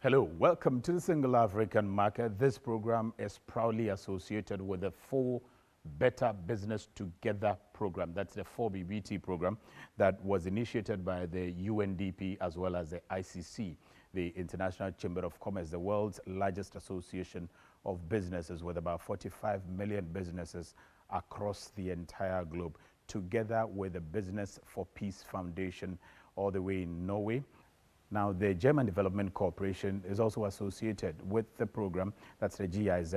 Hello, welcome to the Single African Market. This program is proudly associated with the 4 Better Business Together program. That's the 4BBT program that was initiated by the UNDP as well as the ICC, the International Chamber of Commerce, the world's largest association of businesses with about 45 million businesses across the entire globe, together with the Business for Peace Foundation all the way in Norway. Now, the German Development Corporation is also associated with the program. That's the GIZ.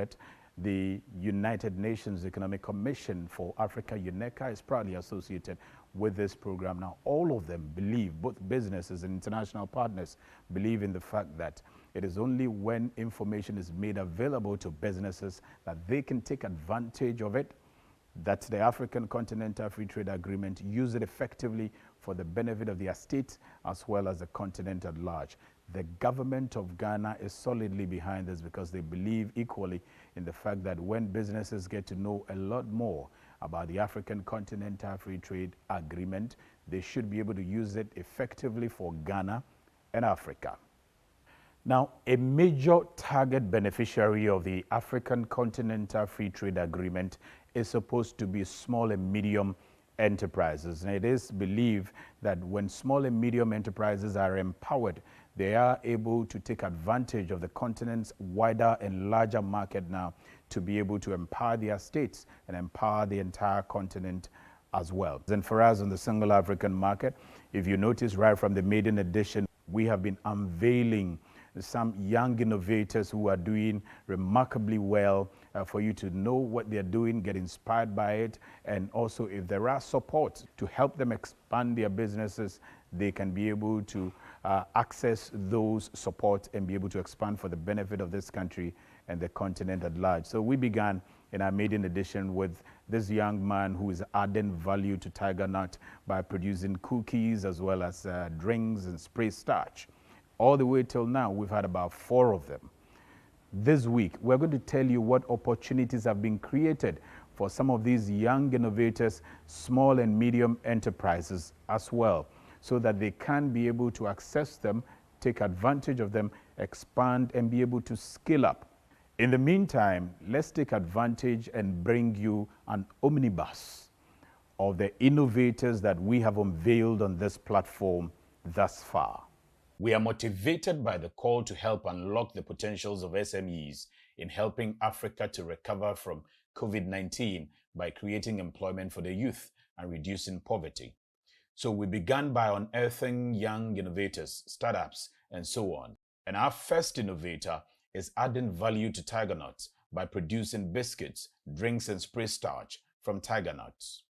The United Nations Economic Commission for Africa, UNECA, is proudly associated with this program. Now, all of them believe, both businesses and international partners believe in the fact that it is only when information is made available to businesses that they can take advantage of it. That's the African Continental Free Trade Agreement, use it effectively for the benefit of their state as well as the continent at large. The government of Ghana is solidly behind this because they believe equally in the fact that when businesses get to know a lot more about the African Continental Free Trade Agreement, they should be able to use it effectively for Ghana and Africa. Now, a major target beneficiary of the African Continental Free Trade Agreement is supposed to be small and medium enterprises. And it is believed that when small and medium enterprises are empowered, they are able to take advantage of the continent's wider and larger market now to be able to empower their states and empower the entire continent as well. And for us on the Single African Market, if you notice right from the maiden edition, we have been unveiling some young innovators who are doing remarkably well for you to know what they're doing, get inspired by it, and also if there are support to help them expand their businesses, they can be able to access those support and be able to expand for the benefit of this country and the continent at large. So we began in our maiden edition with this young man who is adding value to Tiger Nut by producing cookies as well as drinks and spray starch. All the way till now, we've had about 4 of them. This week, we're going to tell you what opportunities have been created for some of these young innovators, small and medium enterprises as well, so that they can be able to access them, take advantage of them, expand, and be able to scale up. In the meantime, let's take advantage and bring you an omnibus of the innovators that we have unveiled on this platform thus far. We are motivated by the call to help unlock the potentials of SMEs in helping Africa to recover from COVID-19 by creating employment for the youth and reducing poverty. So we began by unearthing young innovators, startups, and so on. And our first innovator is adding value to Tiger Nuts by producing biscuits, drinks, and spray starch from Tiger Nuts.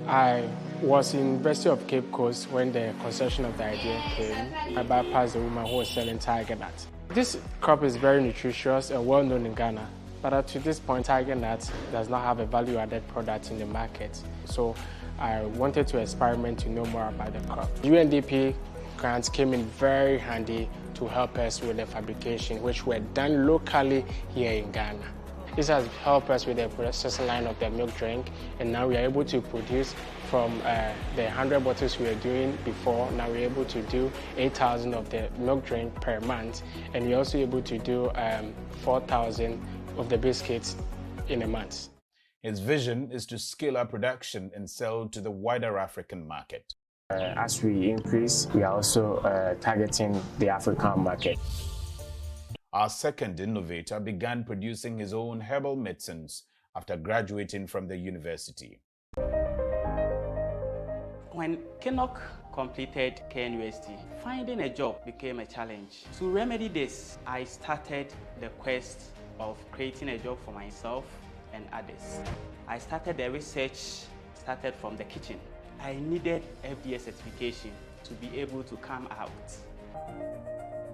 I was in University of Cape Coast when the conception of the idea came. I bypassed the woman who was selling Tiger Nuts. This crop is very nutritious and well known in Ghana, but up to this point, Tiger Nuts does not have a value-added product in the market. So I wanted to experiment to know more about the crop. UNDP grants came in very handy to help us with the fabrication, which were done locally here in Ghana. This has helped us with the processing line of the milk drink, and now we are able to produce from the 100 bottles we were doing before. Now we're able to do 8,000 of the milk drink per month, and we're also able to do 4,000 of the biscuits in a month. His vision is to scale up production and sell to the wider African market. As we increase, we are also targeting the African market. Our second innovator began producing his own herbal medicines after graduating from the university. When Kinnock completed KNUST, finding a job became a challenge. To remedy this, I started the quest of creating a job for myself and others. I started the research, started from the kitchen. I needed FDA certification to be able to come out.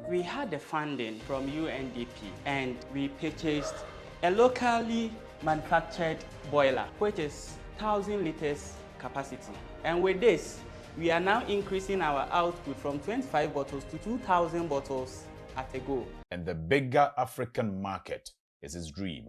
We had the funding from UNDP and we purchased a locally manufactured boiler, which is 1,000 liters capacity. And with this, we are now increasing our output from 25 bottles to 2,000 bottles at a go. And the bigger African market is his dream.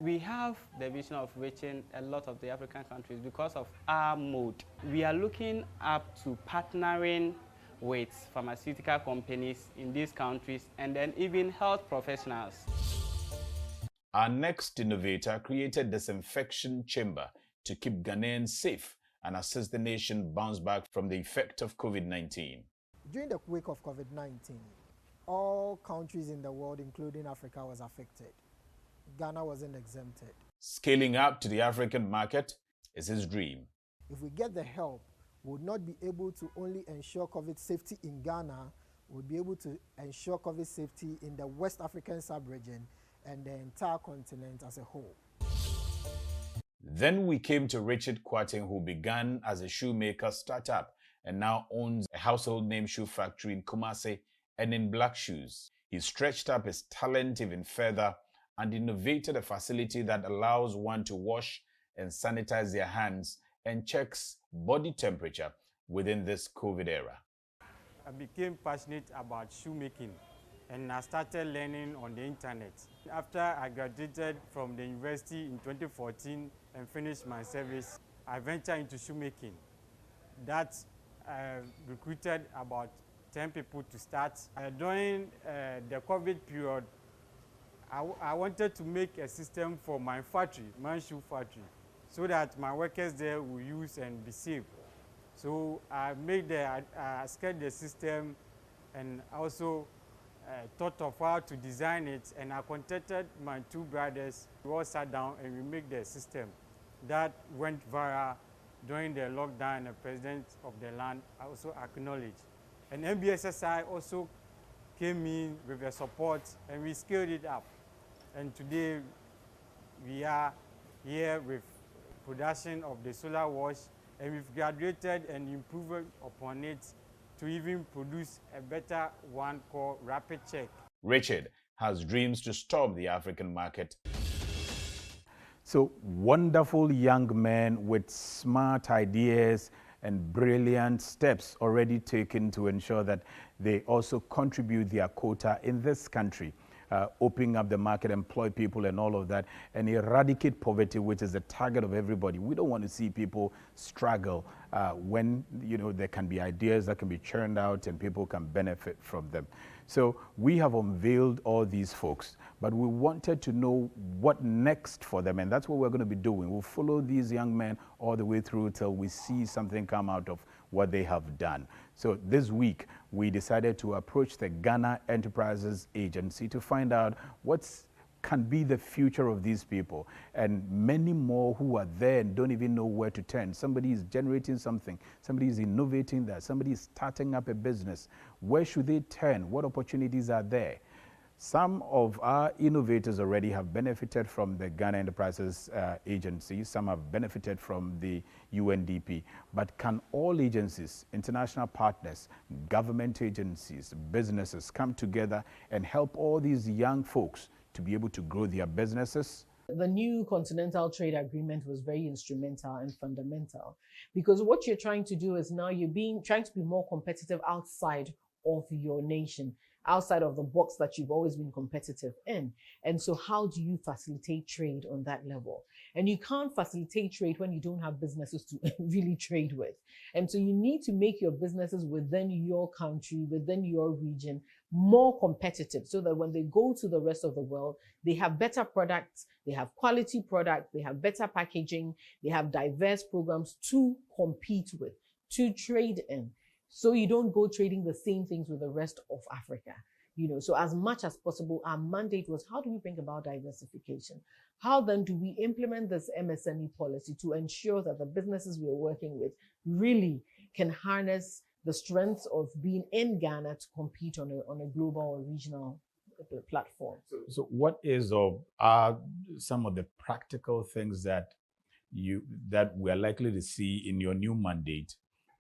We have the vision of reaching a lot of the African countries because of our mode. We are looking up to partnering with pharmaceutical companies in these countries and then even health professionals. Our next innovator created disinfection chamber to keep Ghanaians safe and assist the nation bounce back from the effect of COVID-19. During the wake of COVID-19, all countries in the world, including Africa, was affected. Ghana wasn't exempted. Scaling up to the African market is his dream. If we get the help, we would not be able to only ensure COVID safety in Ghana, we would be able to ensure COVID safety in the West African sub-region and the entire continent as a whole. Then we came to Richard Kwarteng, who began as a shoemaker startup and now owns a household name shoe factory in Kumasi and in Black Shoes. He stretched up his talent even further and innovated a facility that allows one to wash and sanitize their hands and checks body temperature within this COVID era. I became passionate about shoemaking and I started learning on the internet. After I graduated from the university in 2014 and finished my service, I ventured into shoemaking. That recruited about 10 people to start. During the COVID period, I wanted to make a system for my factory, my shoe factory, so that my workers there will use and be safe. So I scaled the system and also thought of how to design it, and I contacted my two brothers. We all sat down and we made the system. That went viral during the lockdown, and the president of the land also acknowledged. And MBSSI also came in with the support and we scaled it up. And today we are here with production of the solar wash, and we've graduated and improved upon it to even produce a better one called Rapid Check. Richard has dreams to storm the African market. So wonderful young men with smart ideas and brilliant steps already taken to ensure that they also contribute their quota in this country. Opening up the market, employ people and all of that, and eradicate poverty, which is the target of everybody. We don't want to see people struggle when, there can be ideas that can be churned out and people can benefit from them. So we have unveiled all these folks, but we wanted to know what next for them, and that's what we're going to be doing. We'll follow these young men all the way through till we see something come out of what they have done. So this week, we decided to approach the Ghana Enterprises Agency to find out what can be the future of these people, and many more who are there and don't even know where to turn. Somebody is generating something, somebody is innovating that, somebody is starting up a business. Where should they turn? What opportunities are there? Some of our innovators already have benefited from the Ghana Enterprises Agency. Some have benefited from the UNDP. But can all agencies, international partners, government agencies, businesses come together and help all these young folks to be able to grow their businesses? The new Continental Trade Agreement was very instrumental and fundamental, because what you're trying to do is now you're trying to be more competitive outside of your nation, outside of the box that you've always been competitive in. And so how do you facilitate trade on that level? And you can't facilitate trade when you don't have businesses to really trade with. And so you need to make your businesses within your country, within your region, more competitive, so that when they go to the rest of the world, they have better products, they have quality products, they have better packaging, they have diverse programs to compete with, to trade in. So you don't go trading the same things with the rest of Africa. So as much as possible, our mandate was, how do we bring about diversification? How then do we implement this MSME policy to ensure that the businesses we are working with really can harness the strengths of being in Ghana to compete on a global or regional platform? So what is some of the practical things that we are likely to see in your new mandate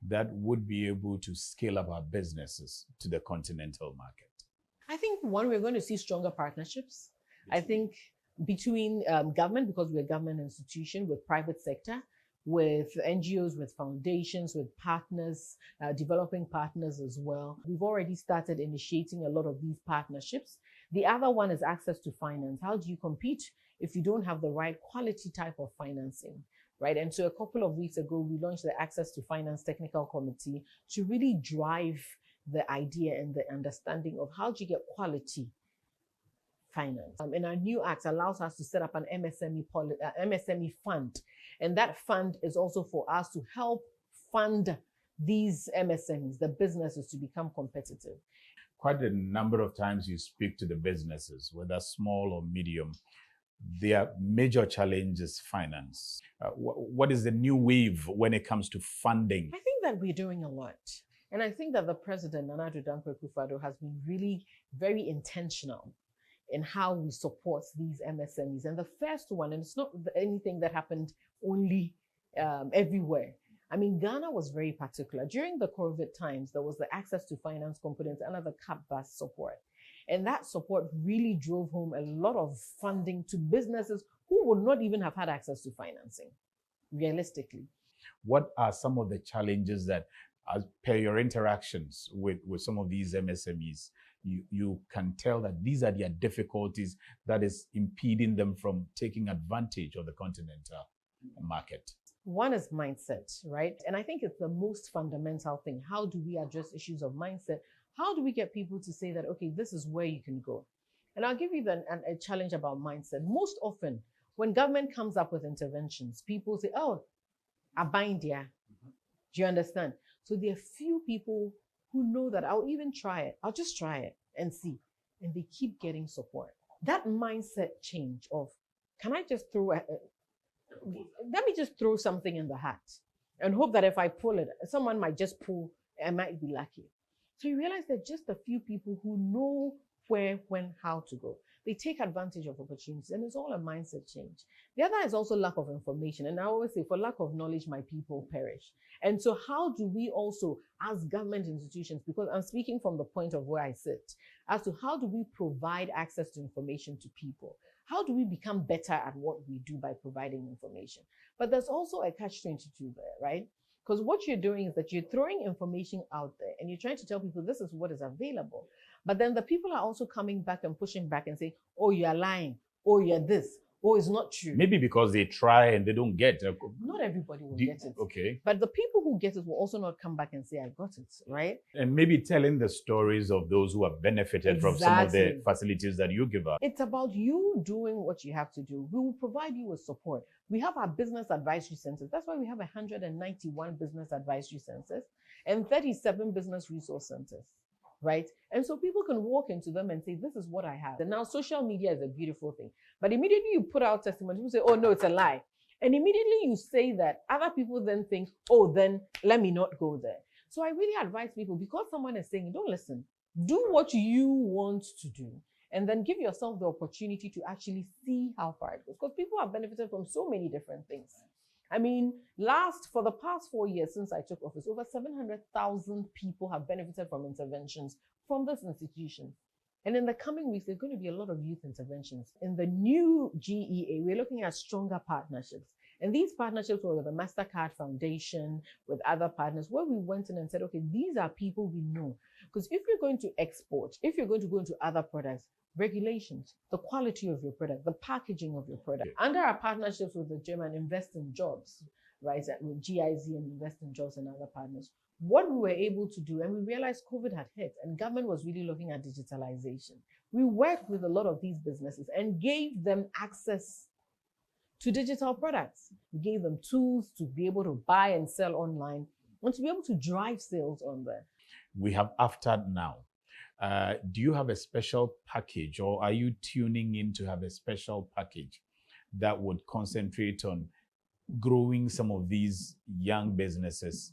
that would be able to scale up our businesses to the continental market? I think one, we're going to see stronger partnerships. I think between government, because we're a government institution, with private sector, with NGOs, with foundations, with partners, developing partners as well. We've already started initiating a lot of these partnerships. The other one is access to finance. How do you compete if you don't have the right quality type of financing, right? And so a couple of weeks ago, we launched the Access to Finance Technical Committee to really drive the idea and the understanding of how do you get quality finance. And our new act allows us to set up an MSME fund. And that fund is also for us to help fund these MSMEs, the businesses, to become competitive. Quite a number of times you speak to the businesses, whether small or medium. Their major challenge is finance. What is the new wave when it comes to funding? I think that we're doing a lot. And I think that the president, Nana Addo Dankwa Akufo-Addo, has been really very intentional in how we support these MSMEs. And the first one, and it's not anything that happened only everywhere. I mean, Ghana was very particular. During the COVID times, there was the Access to Finance component and the CAPBAS support. And that support really drove home a lot of funding to businesses who would not even have had access to financing, realistically. What are some of the challenges that, as per your interactions with some of these MSMEs, you can tell that these are their difficulties that is impeding them from taking advantage of the continental market? One is mindset, right? And I think it's the most fundamental thing. How do we address issues of mindset? How do we get people to say that, okay, this is where you can go? And I'll give you a challenge about mindset. Most often, when government comes up with interventions, people say, oh, I bind ya. Do you understand? So there are few people who know that I'll even try it. I'll just try it and see. And they keep getting support. That mindset change of, can I just let me just throw something in the hat and hope that if I pull it, someone might just pull, I might be lucky. So you realize that just a few people who know where, when, how to go. They take advantage of opportunities, and it's all a mindset change. The other is also lack of information. And I always say, for lack of knowledge, my people perish. And so how do we also, as government institutions, because I'm speaking from the point of where I sit, as to how do we provide access to information to people? How do we become better at what we do by providing information? But there's also a catch-22 there, right? Because what you're doing is that you're throwing information out there and you're trying to tell people this is what is available. But then the people are also coming back and pushing back and saying, oh, you're lying. Oh, you're this. Oh, it's not true. Maybe because they try and they don't get. Not everybody will get it. Okay. But the people who get it will also not come back and say, I got it, right? And maybe telling the stories of those who have benefited from some of the facilities that you give out. It's about you doing what you have to do. We will provide you with support. We have our business advisory centers. That's why we have 191 business advisory centers and 37 business resource centers. Right? And so people can walk into them and say, this is what I have. And now social media is a beautiful thing. But immediately you put out testimony, people say, oh, no, it's a lie. And immediately you say that, other people then think, oh, then let me not go there. So I really advise people, because someone is saying, don't listen, do what you want to do. And then give yourself the opportunity to actually see how far it goes. Because people have benefited from so many different things. I mean, for the past 4 years since I took office, over 700,000 people have benefited from interventions from this institution. And in the coming weeks, there's going to be a lot of youth interventions. In the new GEA, we're looking at stronger partnerships. And these partnerships were with the MasterCard Foundation, with other partners, where we went in and said, okay, these are people we know. Because if you're going to export, if you're going to go into other products, regulations, the quality of your product, the packaging of your product. Under our partnerships with the German Invest in Jobs, right, with GIZ and Invest in Jobs and other partners, what we were able to do, and we realized COVID had hit and government was really looking at digitalization. We worked with a lot of these businesses and gave them access to digital products. We gave them tools to be able to buy and sell online and to be able to drive sales on there. We have AFTA now. Do you have a special package, or are you tuning in to have a special package that would concentrate on growing some of these young businesses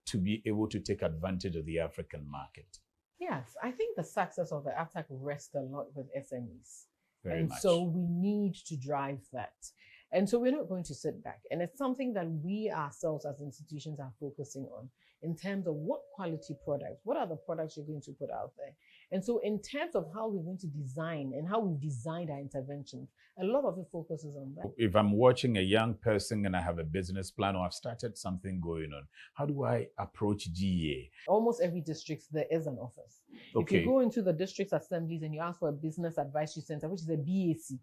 to be able to take advantage of the African market? Yes, I think the success of the AFTA rests a lot with SMEs. Very much. So we need to drive that. And so we're not going to sit back. And it's something that we ourselves as institutions are focusing on in terms of what quality products, what are the products you're going to put out there? And so in terms of how we're going to design and how we've designed our interventions, a lot of it focuses on that. If I'm watching a young person and I have a business plan or I've started something going on, how do I approach GEA? Almost every district, there is an office. Okay. If you go into the district assemblies and you ask for a business advisory center, which is a BAC,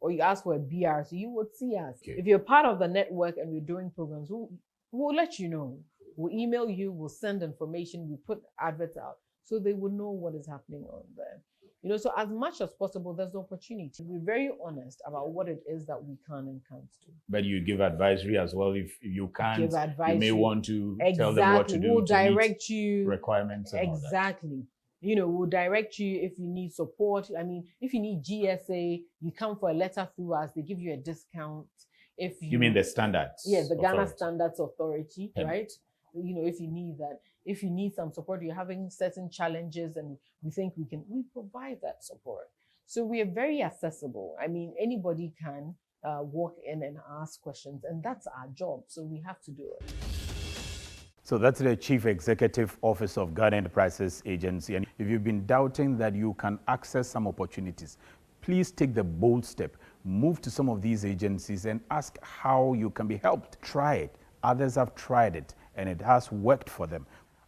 or you ask for a BRC, you would see us. Okay. If you're part of the network and we're doing programs, we'll let you know. We'll email you, we'll send information, we put adverts out so they will know what is happening on there. You know, so as much as possible, there's opportunity. We're very honest about what it is that we can and can't do. But you give advisory as well. If you can't, Give advisory. you may want to Exactly. tell them what to do. We'll to direct meet you. requirements. And Exactly. You know, we'll direct you if you need support. I mean, if you need GSA, you come for a letter through us, they give you a discount. If you mean the standards? Yes, the Ghana Authority. Standards Authority, Yeah. right? You know, if you need that, if you need some support, you're having certain challenges and we think we provide that support. So we are very accessible. I mean, anybody can walk in and ask questions, and that's our job. So we have to do it. So that's the Chief Executive Officer of Ghana Enterprises Agency. And if you've been doubting that you can access some opportunities, please take the bold step. Move to some of these agencies and ask how you can be helped. Try it. Others have tried it, and it has worked for them.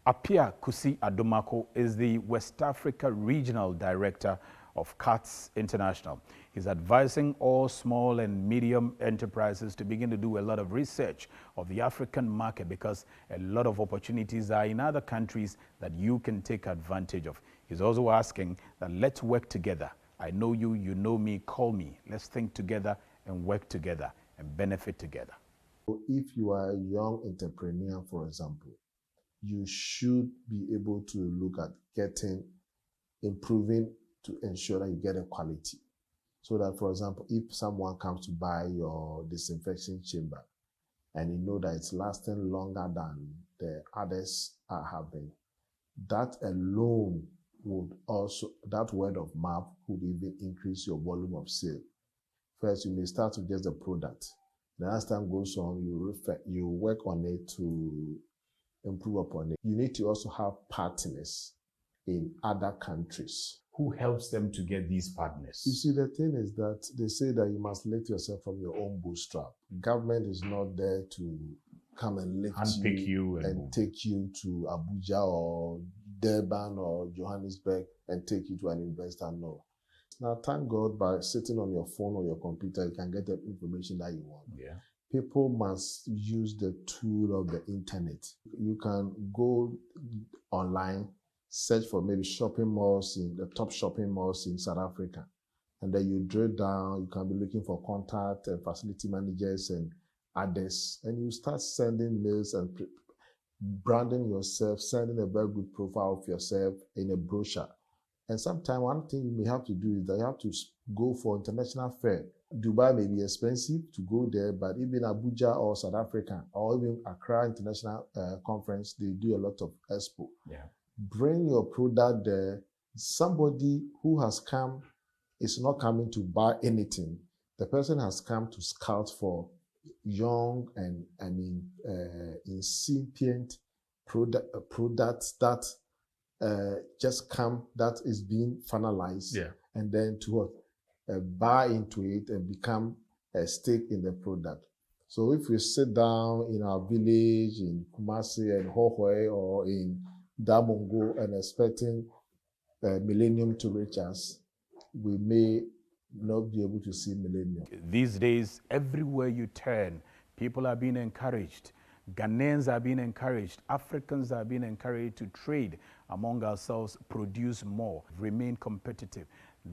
Apia Kusi Adomako is the West Africa Regional Director of CATS International. He's advising all small and medium enterprises to begin to do a lot of research of the African market because a lot of opportunities are in other countries that you can take advantage of. He's also asking that let's work together. I know you, you know me, call me. Let's think together and work together and benefit together. If you are a young entrepreneur, for example, you should be able to look at improving to ensure that you get a quality. So that, for example, if someone comes to buy your disinfection chamber and you know that it's lasting longer than the others are having, that alone would also, that word of mouth would even increase your volume of sale. First, you may start with just the product. Then as time goes on, you work on it to improve upon it. You need to also have partners in other countries. Who helps them to get these partners? You see, the thing is that they say that you must lift yourself from your own bootstrap. Government is not there to come and lift you and take you to Abuja or Durban or Johannesburg and take you to an investor. No. Now, thank God, by sitting on your phone or your computer, you can get the information that you want. Yeah. People must use the tool of the internet. You can go online, search for maybe shopping malls, in the top shopping malls in South Africa. And then you drill down, you can be looking for contact and facility managers and others. And you start sending mails and branding yourself, sending a very good profile of yourself in a brochure. And sometimes one thing you may have to do is that you have to go for international fair. Dubai may be expensive to go there, but even Abuja or South Africa or even Accra International Conference, they do a lot of expo. Yeah. Bring your product there. Somebody who has come is not coming to buy anything. The person has come to scout for young and incipient products that just come, that is being finalized, yeah. And then to buy into it and become a stake in the product. So if we sit down in our village in Kumasi and Hohoe or in Damongo and expecting millennium to reach us, we may not be able to see millennium. These days, everywhere you turn, people are being encouraged. Ghanaians are being encouraged. Africans are being encouraged to trade among ourselves, produce more, remain competitive.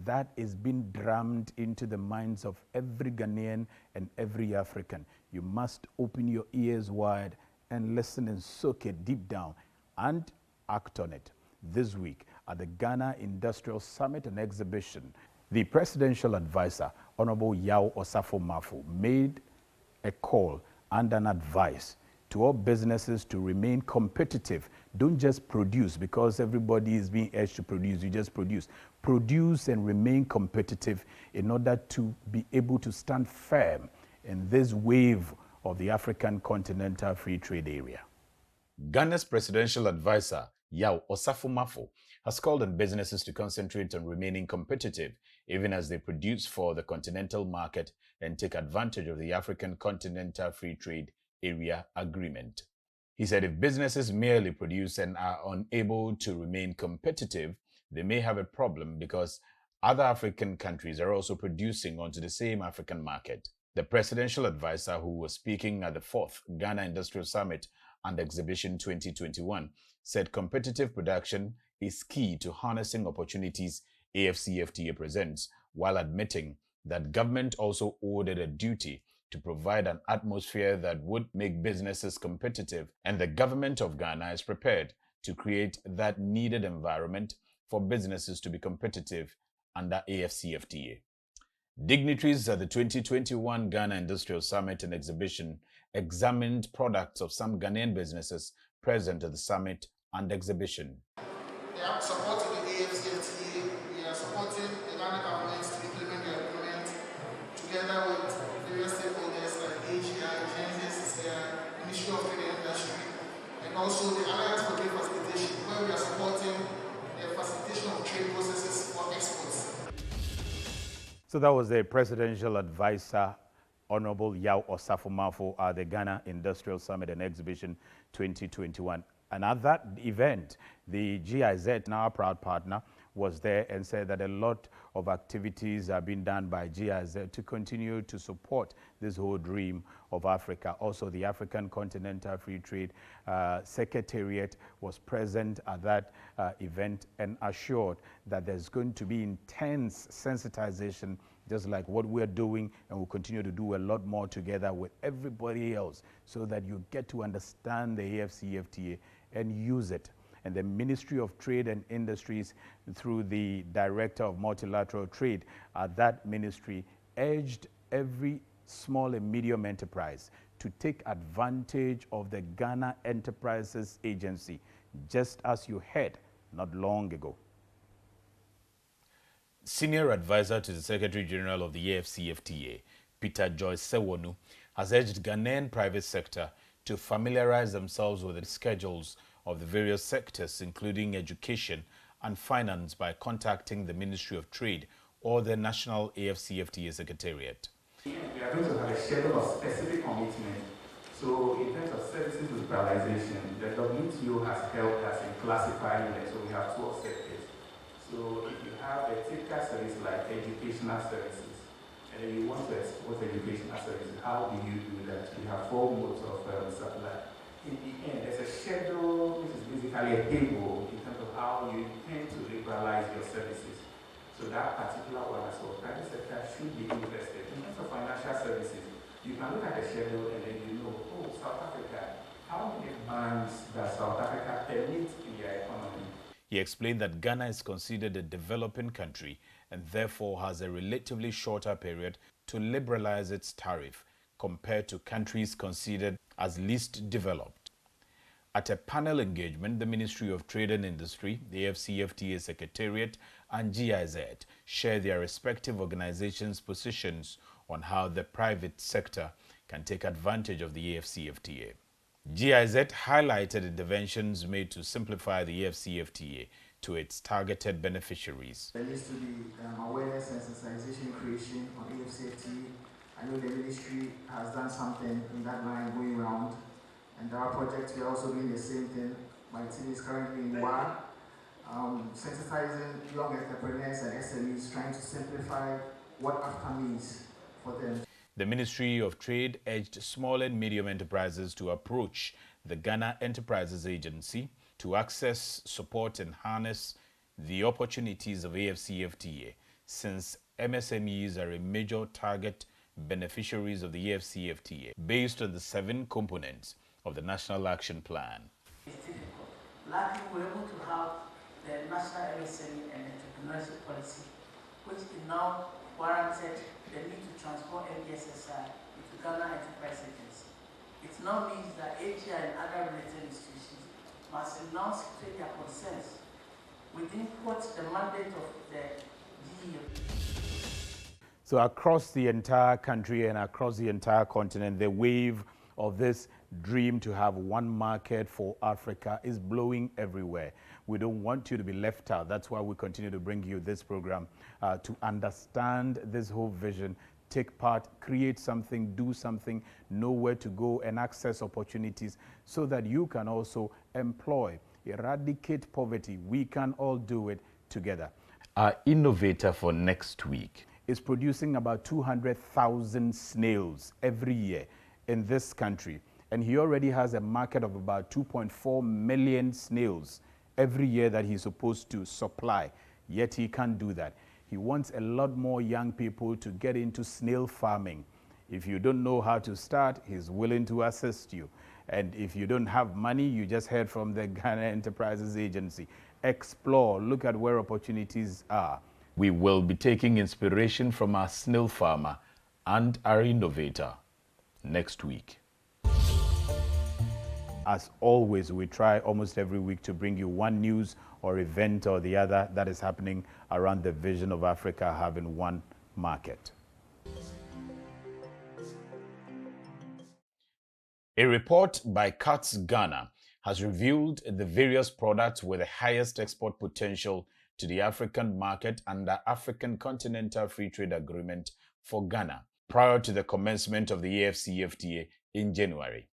That is being drummed into the minds of every Ghanaian and every African. You must open your ears wide and listen and soak it deep down and act on it. This week at the Ghana Industrial Summit and Exhibition, the presidential advisor, Honorable Yao Osafo-Maafo, made a call and an advice to all businesses to remain competitive. Don't just produce because everybody is being urged to produce. You just produce. Produce and remain competitive in order to be able to stand firm in this wave of the African Continental Free Trade Area. Ghana's presidential advisor, Yao Osafo-Maafo, has called on businesses to concentrate on remaining competitive, even as they produce for the continental market and take advantage of the African Continental Free Trade Area Agreement. He said if businesses merely produce and are unable to remain competitive, they may have a problem because Other African countries are also producing onto the same African market. The presidential advisor who was speaking at the 4th Ghana Industrial Summit and Exhibition 2021 said competitive production is key to harnessing opportunities AFCFTA presents, while admitting that government also owed it a duty to provide an atmosphere that would make businesses competitive, and the government of Ghana is prepared to create that needed environment for businesses to be competitive under AFCFTA. Dignitaries at the 2021 Ghana Industrial Summit and Exhibition examined products of some Ghanaian businesses present at the summit and exhibition. They are supporting the AFCFTA. We are supporting the Ghana government to implement the agreement together with various stakeholders like AGI, Genesis, Ministry of Trade and Industry, and also the Alliance for Trade Facilitation, where we are supporting the facilitation of trade processes for exports. So that was the presidential advisor, Honorable Yao Osafo-Maafo, at the Ghana Industrial Summit and Exhibition 2021. And at that event, the GIZ, now our proud partner, was there and said that a lot of activities are being done by GIZ to continue to support this whole dream of Africa. Also, the African Continental Free Trade Secretariat was present at that event and assured that there's going to be intense sensitization, just like what we're doing, and we'll continue to do a lot more together with everybody else so that you get to understand the AFCFTA and use it. And the Ministry of Trade and Industries, through the Director of Multilateral Trade at that ministry, urged every small and medium enterprise to take advantage of the Ghana Enterprises Agency, just as you heard not long ago. Senior advisor to the Secretary General of the AFCFTA, Peter Joyce Sewonu, has urged Ghanaian private sector to familiarize themselves with the schedules of the various sectors, including education and finance, by contacting the Ministry of Trade or the National AFCFTA Secretariat. We are going to have a schedule of specific commitment. So in terms of services liberalization, the WTO has helped us in classifying it. So we have 12 sectors. So if you have a typical service like educational services, and then you want to export educational services, how do you do that? We have 4 modes of supply. In the end, there's a schedule, which is basically a table in terms of how you intend to liberalize your services. So that particular one as well, private sector should be invested. In terms of financial services, you can look at the schedule and then you know, oh, South Africa, how many banks does South Africa permit in their economy? He explained that Ghana is considered a developing country and therefore has a relatively shorter period to liberalize its tariff compared to countries considered as least developed. At a panel engagement, the Ministry of Trade and Industry, the AFCFTA Secretariat, and GIZ share their respective organizations' positions on how the private sector can take advantage of the AFCFTA. GIZ highlighted interventions made to simplify the AFCFTA to its targeted beneficiaries. There needs to be awareness and sensitization creation on AFCFTA. I know the ministry has done something in that line going around, and our project, we are also doing the same thing. My team is currently in WA, sensitizing young entrepreneurs and SMEs, trying to simplify what AFTA means for them. The Ministry of Trade urged small and medium enterprises to approach the Ghana Enterprises Agency to access, support, and harness the opportunities of AFCFTA, since MSMEs are a major target beneficiaries of the AFCFTA based on the 7 components of the National Action Plan. It's difficult. Luckily, we're able to have the National MSME and Entrepreneurship Policy, which is now warranted the need to transform MDSSI into Ghana Enterprise Agency. It now means that AGI and other related institutions must now state their concerns within what the mandate of the GEO. So across the entire country and across the entire continent, the wave of this dream to have one market for Africa is blowing everywhere. We don't want you to be left out. That's why we continue to bring you this program to understand this whole vision, take part, create something, do something, know where to go and access opportunities so that you can also employ, eradicate poverty. We can all do it together. Our innovator for next week is producing about 200,000 snails every year in this country. And he already has a market of about 2.4 million snails every year that he's supposed to supply, yet he can't do that. He wants a lot more young people to get into snail farming. If you don't know how to start, he's willing to assist you. And if you don't have money, you just heard from the Ghana Enterprises Agency. Explore, look at where opportunities are. We will be taking inspiration from our snail farmer and our innovator next week. As always, we try almost every week to bring you one news or event or the other that is happening around the vision of Africa having one market. A report by CATS Ghana has revealed the various products with the highest export potential to the African market under African Continental Free Trade Agreement for Ghana prior to the commencement of the AfCFTA in January.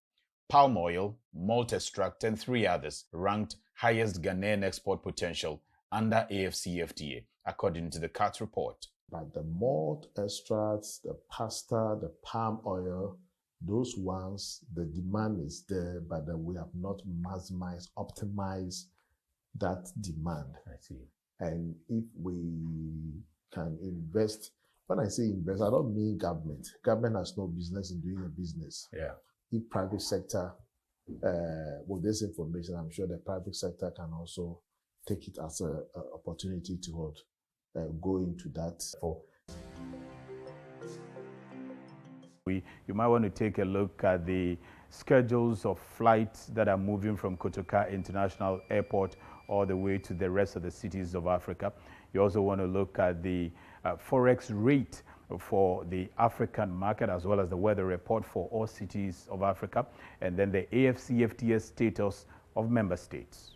Palm oil, malt extract, and 3 others ranked highest Ghanaian export potential under AfCFTA, according to the CATS report. But the malt extracts, the pasta, the palm oil, those ones, the demand is there, but then we have not maximized, optimized that demand. I see. And if we can invest, when I say invest, I don't mean government. Government has no business in doing a business. Yeah. If private sector, with this information, I'm sure the private sector can also take it as an opportunity to go into that. You might want to take a look at the schedules of flights that are moving from Kotoka International Airport all the way to the rest of the cities of Africa. You also want to look at the forex rate for the African market, as well as the weather report for all cities of Africa, and then the AfCFTA status of member states.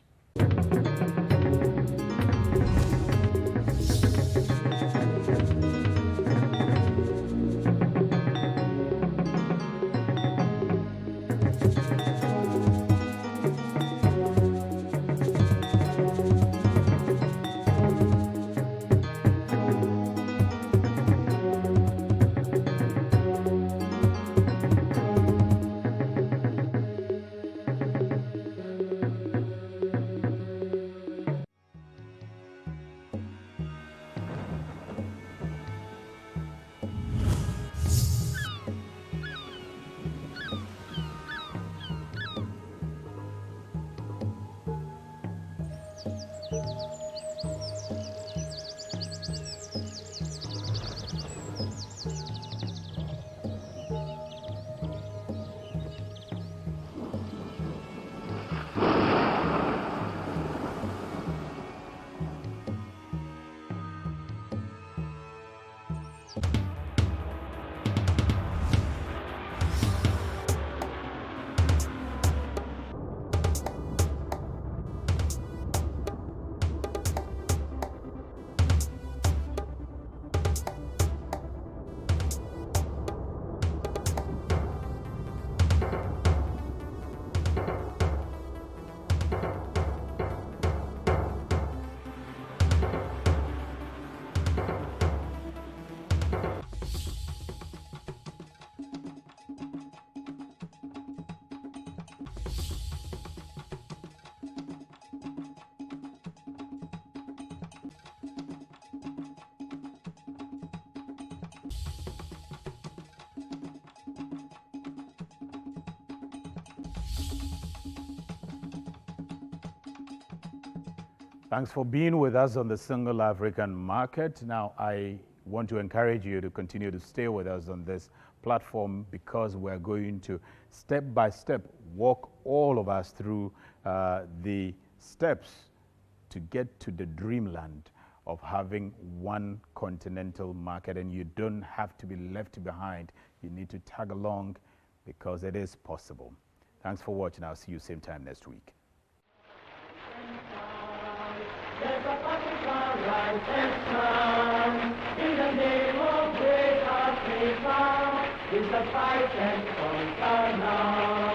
Thanks for being with us on the Single African Market. Now, I want to encourage you to continue to stay with us on this platform, because we're going to step by step walk all of us through the steps to get to the dreamland of having one continental market. And you don't have to be left behind. You need to tag along, because it is possible. Thanks for watching. I'll see you same time next week. Let the Africa rise and stand in the name of great Africa. It's a fight and conquer now.